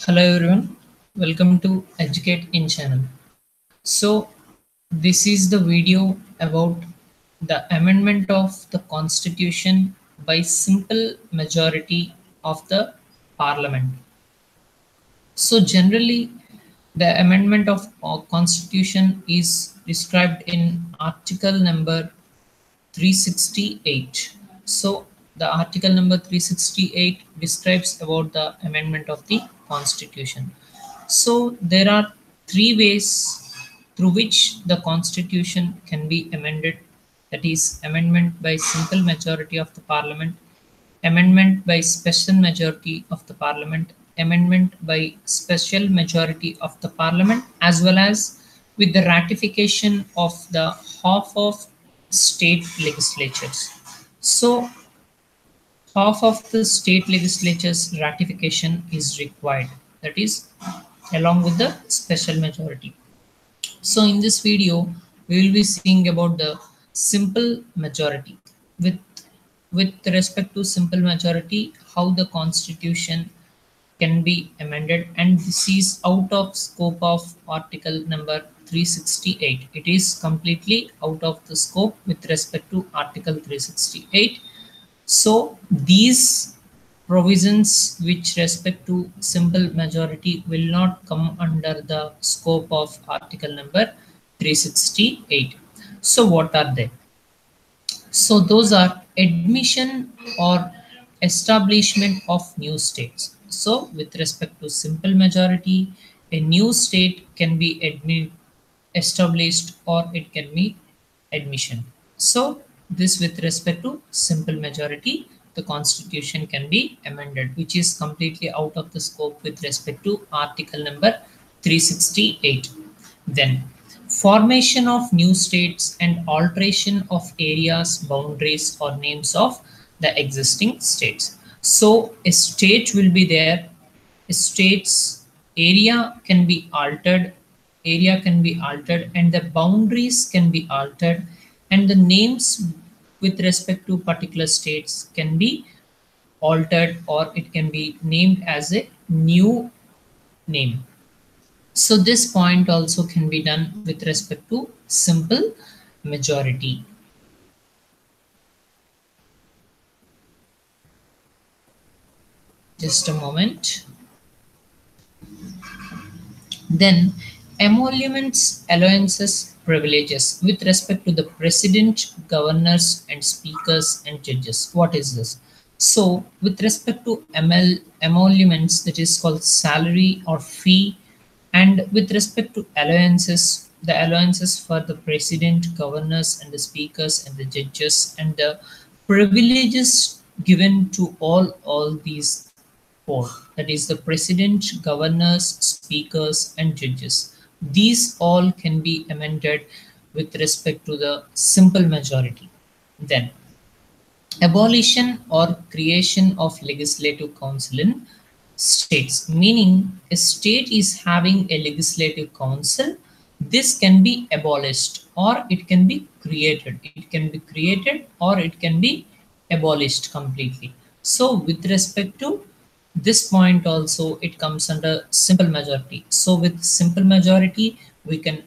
Hello everyone, welcome to Educate in channel. So this is the video about the amendment of the constitution by simple majority of the parliament. So generally the amendment of constitution is described in article number 368. So the article number 368 describes about the amendment of the constitution. So there are three ways through which the constitution can be amended, that is amendment by simple majority of the parliament, amendment by special majority of the parliament, amendment by special majority of the parliament, as well as with the ratification of the half of state legislatures. So half of the state legislatures ratification is required, that is along with the special majority. So in this video, we will be seeing about the simple majority. With with respect to simple majority, how the constitution can be amended, and this is out of scope of article number 368. It is completely out of the scope with respect to article 368. So these provisions which respect to simple majority will not come under the scope of article number 368. So what are they? So those are admission or establishment of new states. So with respect to simple majority, a new state can be established or it can be admission. So this with respect to simple majority, the constitution can be amended, which is completely out of the scope with respect to article number 368. Then formation of new states and alteration of areas, boundaries or names of the existing states. So a state will be there, a state's area can be altered and the boundaries can be altered, and the names with respect to particular states can be altered or it can be named as a new name. So this point also can be done with respect to simple majority. Just a moment. Then emoluments, allowances, privileges with respect to the president, governors and speakers and judges. What is this? So with respect to emoluments, that is called salary or fee, and with respect to allowances, the allowances for the president, governors and the speakers and the judges, and the privileges given to all these four, that is the president, governors, speakers and judges. These all can be amended with respect to the simple majority. Then abolition or creation of legislative council in states, meaning a state is having a legislative council. This can be abolished or it can be created. It can be created or it can be abolished completely. So with respect to this point also, it comes under simple majority. So with simple majority, we can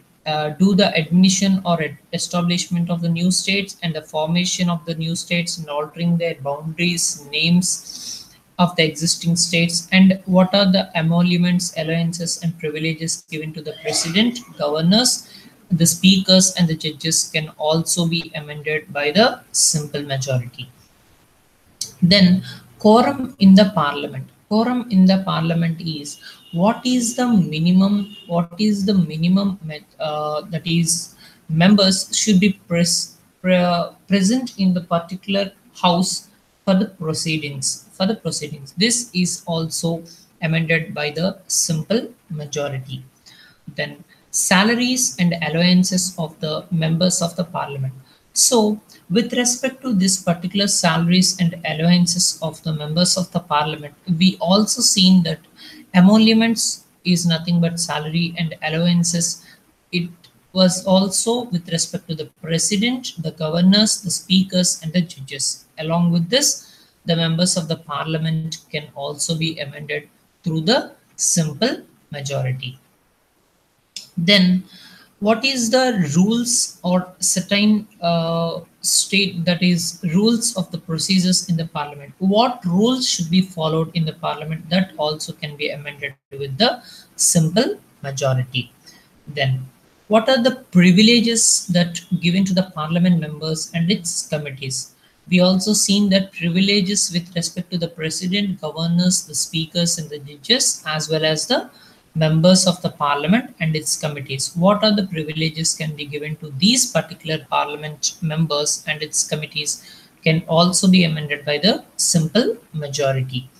do the admission or establishment of the new states and the formation of the new states and altering their boundaries, names of the existing states, and what are the emoluments, allowances and privileges given to the president, governors, the speakers and the judges can also be amended by the simple majority. Then quorum in the parliament. Quorum in the parliament is what is the minimum, that is members should be present in the particular house for the proceedings. This is also amended by the simple majority. Then salaries and allowances of the members of the parliament. So with respect to this particular salaries and allowances of the members of the parliament, we also seen that emoluments is nothing but salary and allowances. It was also with respect to the president, the governors, the speakers and the judges. Along with this, the members of the parliament can also be amended through the simple majority. Then what is the rules or certain state, that is rules of the procedures in the parliament? What rules should be followed in the parliament? That also can be amended with the simple majority. Then what are the privileges that given to the parliament members and its committees? We also seen that privileges with respect to the president, governors, the speakers and the judges, as well as the members of the parliament and its committees. What are the privileges can be given to these particular parliament members and its committees can also be amended by the simple majority.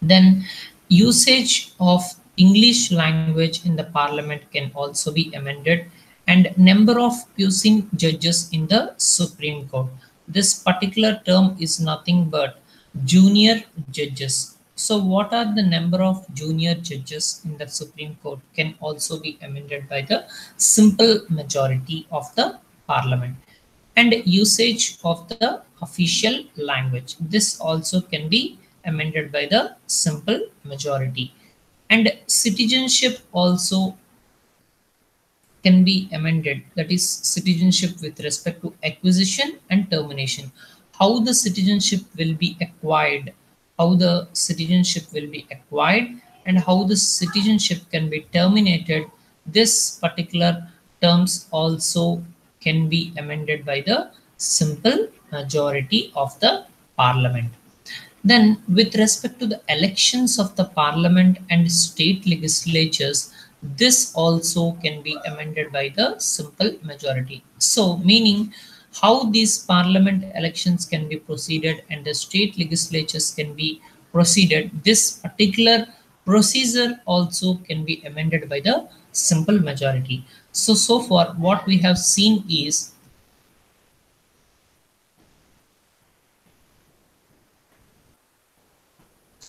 Then usage of English language in the parliament can also be amended, and number of using judges in the Supreme Court. This particular term is nothing but junior judges. So what are the number of junior judges in the Supreme Court can also be amended by the simple majority of the parliament. And usage of the official language, this also can be amended by the simple majority. And citizenship also can be amended, that is citizenship with respect to acquisition and termination. How the citizenship will be acquired, how the citizenship will be acquired, and how the citizenship can be terminated, this particular terms also can be amended by the simple majority of the parliament. Then, with respect to the elections of the parliament and state legislatures, this also can be amended by the simple majority. So, meaning how these parliament elections can be proceeded and the state legislatures can be proceeded, this particular procedure also can be amended by the simple majority. So far, what we have seen is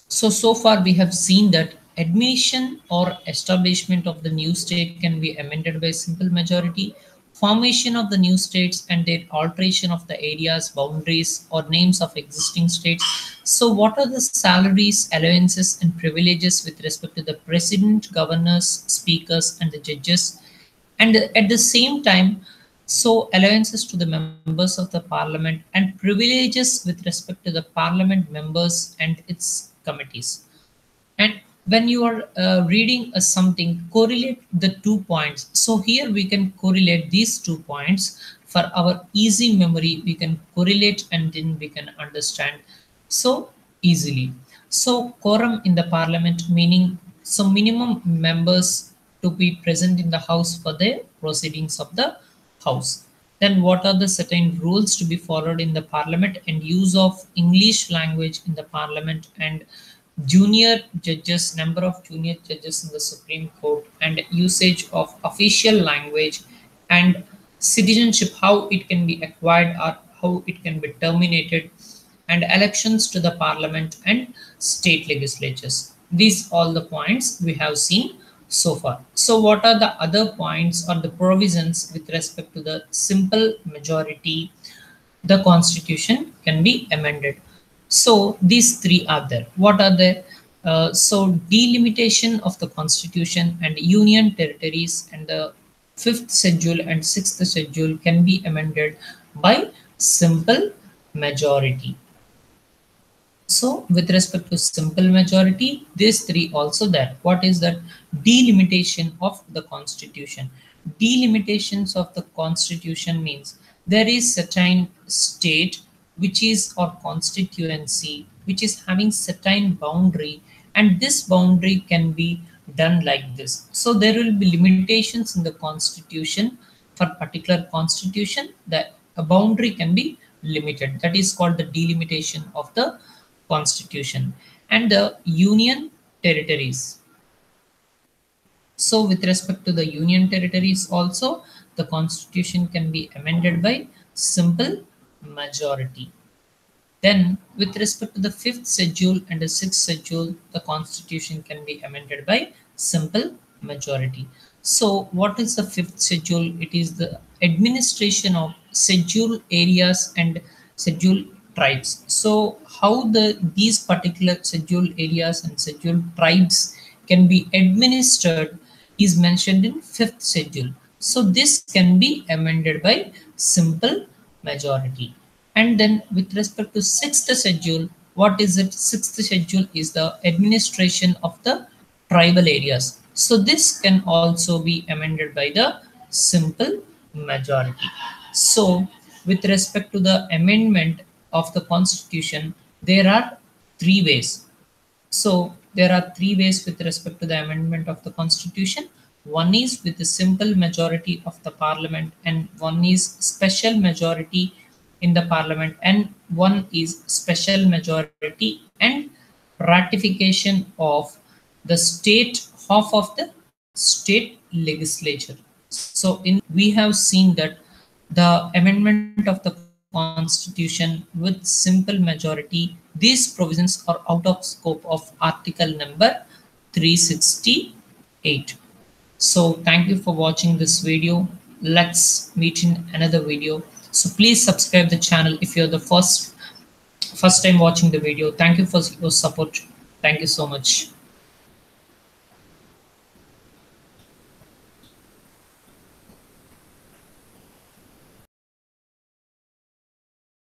so far we have seen that admission or establishment of the new state can be amended by simple majority. Formation of the new states and their alteration of the areas, boundaries, or names of existing states. So, what are the salaries, allowances, and privileges with respect to the president, governors, speakers, and the judges? And at the same time, so allowances to the members of the parliament and privileges with respect to the parliament members and its committees. And when you are reading something, correlate the 2 points. So here we can correlate these 2 points for our easy memory. We can correlate and then we can understand so easily. So quorum in the parliament, meaning so minimum members to be present in the house for the proceedings of the house. Then what are the certain rules to be followed in the parliament and use of English language in the parliament and junior judges, number of junior judges in the Supreme Court and usage of official language and citizenship, how it can be acquired or how it can be terminated, and elections to the parliament and state legislatures. These all the points we have seen so far. So what are the other points or the provisions with respect to the simple majority the constitution can be amended? So these three are there. What are they? So delimitation of the constitution and union territories and the fifth schedule and sixth schedule can be amended by simple majority. So with respect to simple majority, these three also there. What is that? Delimitation of the constitution. Delimitations of the constitution means there is certain state which is or constituency which is having certain boundary, and this boundary can be done like this. So there will be limitations in the constitution for particular constitution that a boundary can be limited. That is called the delimitation of the constitution. And the union territories. So with respect to the union territories also, the constitution can be amended by simple majority. Then with respect to the fifth schedule and the sixth schedule, the constitution can be amended by simple majority. So what is the fifth schedule? It is the administration of scheduled areas and scheduled tribes. So how these particular scheduled areas and scheduled tribes can be administered is mentioned in fifth schedule. So this can be amended by simple majority. And then with respect to sixth schedule, what is it? Sixth schedule is the administration of the tribal areas. So this can also be amended by the simple majority. So with respect to the amendment of the constitution, there are three ways. So there are three ways with respect to the amendment of the constitution. One is with the simple majority of the parliament, and one is special majority in the parliament, and one is special majority and ratification of the state half of the state legislature. So in we have seen that the amendment of the constitution with simple majority, these provisions are out of scope of article number 368. So thank you for watching this video. Let's meet in another video. So please subscribe the channel if you're the first time watching the video. Thank you for your support. Thank you so much.